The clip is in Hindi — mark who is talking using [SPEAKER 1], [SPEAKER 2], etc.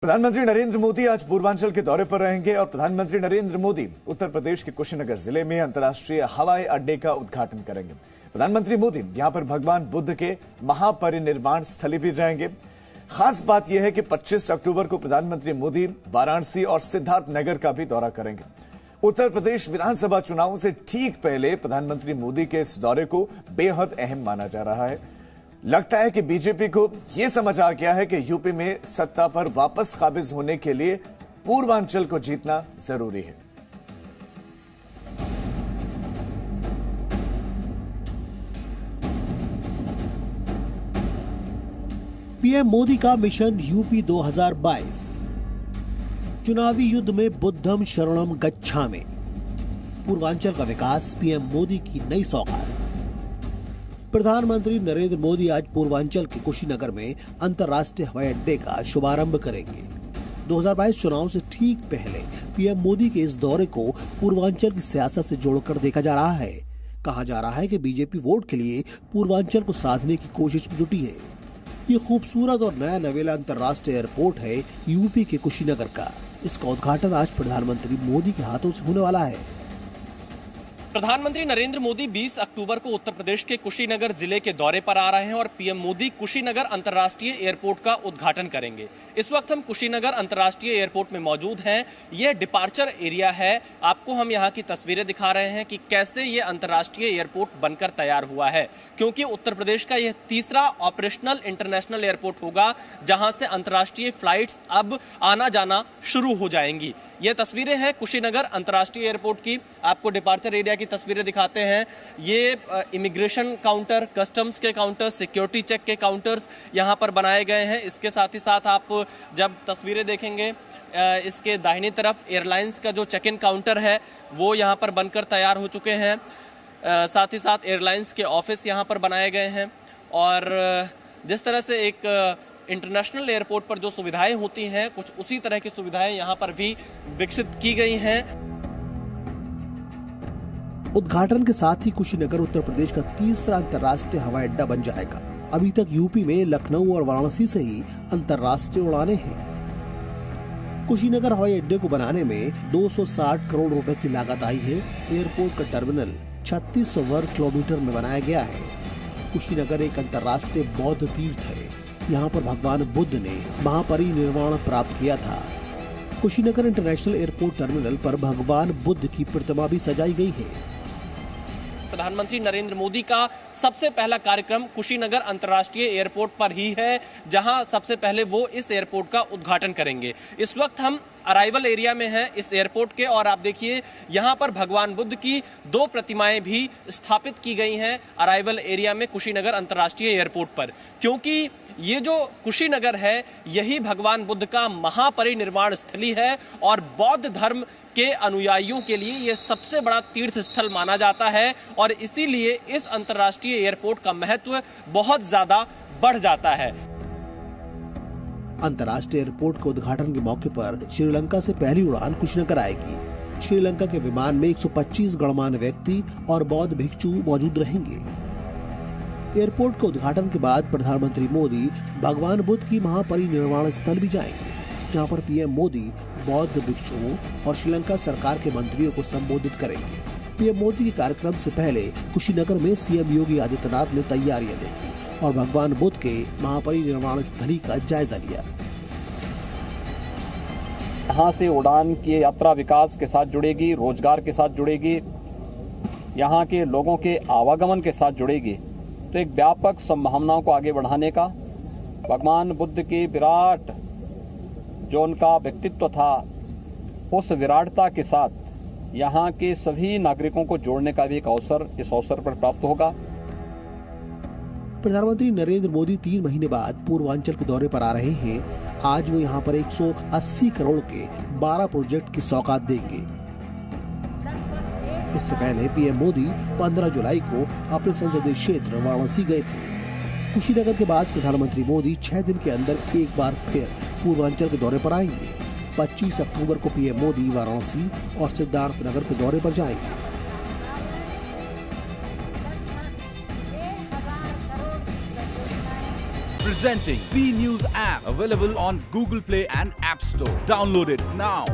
[SPEAKER 1] प्रधानमंत्री नरेंद्र मोदी आज पूर्वांचल के दौरे पर रहेंगे और प्रधानमंत्री नरेंद्र मोदी उत्तर प्रदेश के कुशीनगर जिले में अंतर्राष्ट्रीय हवाई अड्डे का उद्घाटन करेंगे। प्रधानमंत्री मोदी यहां पर भगवान बुद्ध के महापरिनिर्वाण स्थली भी जाएंगे। खास बात यह है कि 25 अक्टूबर को प्रधानमंत्री मोदी वाराणसी और सिद्धार्थनगर का भी दौरा करेंगे। उत्तर प्रदेश विधानसभा चुनावों से ठीक पहले प्रधानमंत्री मोदी के इस दौरे को बेहद अहम माना जा रहा है। लगता है कि बीजेपी को यह समझ आ गया है कि यूपी में सत्ता पर वापस काबिज होने के लिए पूर्वांचल को जीतना जरूरी है।
[SPEAKER 2] पीएम मोदी का मिशन यूपी 2022। चुनावी युद्ध में बुद्धम शरणम गच्छामि। पूर्वांचल का विकास पीएम मोदी की नई सौगात। प्रधानमंत्री नरेंद्र मोदी आज पूर्वांचल के कुशीनगर में अंतर्राष्ट्रीय हवाई अड्डे का शुभारंभ करेंगे। 2022 चुनाव से ठीक पहले पीएम मोदी के इस दौरे को पूर्वांचल की सियासत से जोड़कर देखा जा रहा है। कहा जा रहा है कि बीजेपी वोट के लिए पूर्वांचल को साधने की कोशिश में जुटी है। ये खूबसूरत और नया नवेला अंतर्राष्ट्रीय एयरपोर्ट है यूपी के कुशीनगर का। इसका उद्घाटन आज प्रधानमंत्री मोदी के हाथों से होने वाला है।
[SPEAKER 3] प्रधानमंत्री नरेंद्र मोदी 20 अक्टूबर को उत्तर प्रदेश के कुशीनगर जिले के दौरे पर आ रहे हैं और पीएम मोदी कुशीनगर अंतर्राष्ट्रीय एयरपोर्ट का उद्घाटन करेंगे। इस वक्त हम कुशीनगर अंतर्राष्ट्रीय एयरपोर्ट में मौजूद हैं। यह डिपार्चर एरिया है। आपको हम यहाँ की तस्वीरें दिखा रहे हैं कि कैसे ये अंतर्राष्ट्रीय एयरपोर्ट बनकर तैयार हुआ है, क्योंकि उत्तर प्रदेश का यह तीसरा ऑपरेशनल इंटरनेशनल एयरपोर्ट होगा जहाँ से अंतर्राष्ट्रीय फ्लाइट्स अब आना जाना शुरू हो जाएंगी। ये तस्वीरें हैं कुशीनगर अंतर्राष्ट्रीय एयरपोर्ट की। आपको डिपार्चर एरिया की तस्वीरें दिखाते हैं। ये इमिग्रेशन काउंटर, कस्टम्स के काउंटर्स, सिक्योरिटी चेक के काउंटर्स यहाँ पर बनाए गए हैं। इसके साथ ही साथ आप जब तस्वीरें देखेंगे, इसके दाहिनी तरफ एयरलाइंस का जो चेक इन काउंटर है वो यहाँ पर बनकर तैयार हो चुके हैं। साथ ही साथ एयरलाइंस के ऑफिस यहाँ पर बनाए गए हैं और जिस तरह से एक इंटरनेशनल एयरपोर्ट पर जो सुविधाएं होती हैं, कुछ उसी तरह की सुविधाएं यहाँ पर भी विकसित की गई हैं।
[SPEAKER 2] उद्घाटन के साथ ही कुशीनगर उत्तर प्रदेश का तीसरा अंतर्राष्ट्रीय हवाई अड्डा बन जाएगा। अभी तक यूपी में लखनऊ और वाराणसी से ही अंतर्राष्ट्रीय उड़ानें हैं। कुशीनगर हवाई अड्डे को बनाने में 260 करोड़ रुपए की लागत आई है। एयरपोर्ट का टर्मिनल 3600 वर्ग किलोमीटर में बनाया गया है। कुशीनगर एक अंतर्राष्ट्रीय बौद्ध तीर्थ है। यहाँ पर भगवान बुद्ध ने महापरिनिर्वाण प्राप्त किया था। कुशीनगर इंटरनेशनल एयरपोर्ट टर्मिनल पर भगवान बुद्ध की प्रतिमा भी सजाई गई है।
[SPEAKER 3] प्रधानमंत्री नरेंद्र मोदी का सबसे पहला कार्यक्रम कुशीनगर अंतर्राष्ट्रीय एयरपोर्ट पर ही है, जहां सबसे पहले वो इस एयरपोर्ट का उद्घाटन करेंगे। इस वक्त हम अराइवल एरिया में हैं इस एयरपोर्ट के और आप देखिए यहाँ पर भगवान बुद्ध की 2 प्रतिमाएं भी स्थापित की गई हैं अराइवल एरिया में कुशीनगर अंतर्राष्ट्रीय एयरपोर्ट पर, क्योंकि ये जो कुशीनगर है यही भगवान बुद्ध का महापरिनिर्वाण स्थली है और बौद्ध धर्म के अनुयायियों के लिए ये सबसे बड़ा तीर्थ स्थल माना जाता है और इसीलिए इस अंतर्राष्ट्रीय एयरपोर्ट का महत्व बहुत ज्यादा बढ़ जाता है।
[SPEAKER 2] अंतर्राष्ट्रीय एयरपोर्ट के उद्घाटन के मौके पर श्रीलंका से पहली उड़ान कुशीनगर आएगी। श्रीलंका के विमान में 125 गणमान्य व्यक्ति और बौद्ध भिक्षु मौजूद रहेंगे। एयरपोर्ट के उद्घाटन के बाद प्रधानमंत्री मोदी भगवान बुद्ध की महापरिनिर्वाण स्थल भी जाएंगे, जहां पर पीएम मोदी बौद्ध भिक्षुओं और श्रीलंका सरकार के मंत्रियों को संबोधित करेंगे। पीएम मोदी के कार्यक्रम से पहले कुशीनगर में सीएम योगी आदित्यनाथ ने तैयारियां देखी और भगवान बुद्ध के महापरिनिर्वाण स्थली का जायजा लिया।
[SPEAKER 4] यहाँ से उड़ान की यात्रा विकास के साथ जुड़ेगी, रोजगार के साथ जुड़ेगी, यहाँ के लोगों के आवागमन के साथ जुड़ेगी। तो एक व्यापक संभावनाओं को आगे बढ़ाने का भगवान बुद्ध की विराट जो उनका व्यक्तित्व था, उस विराटता के साथ यहाँ के सभी नागरिकों को जोड़ने का भी एक अवसर इस अवसर पर प्राप्त होगा।
[SPEAKER 2] प्रधानमंत्री नरेंद्र मोदी 3 महीने बाद पूर्वांचल के दौरे पर आ रहे हैं। आज वो यहाँ पर 180 करोड़ के 12 प्रोजेक्ट की सौगात देंगे। इससे पहले पीएम मोदी 15 जुलाई को अपने संसदीय क्षेत्र वाराणसी गए थे। कुशीनगर के बाद प्रधानमंत्री मोदी 6 दिन के अंदर एक बार फिर पूर्वांचल के दौरे पर आएंगे। 25 अक्टूबर को पीएम मोदी वाराणसी और सिद्धार्थनगर के दौरे पर जाएंगे।
[SPEAKER 5] Presenting B News app, available on Google Play and App Store. Download it now.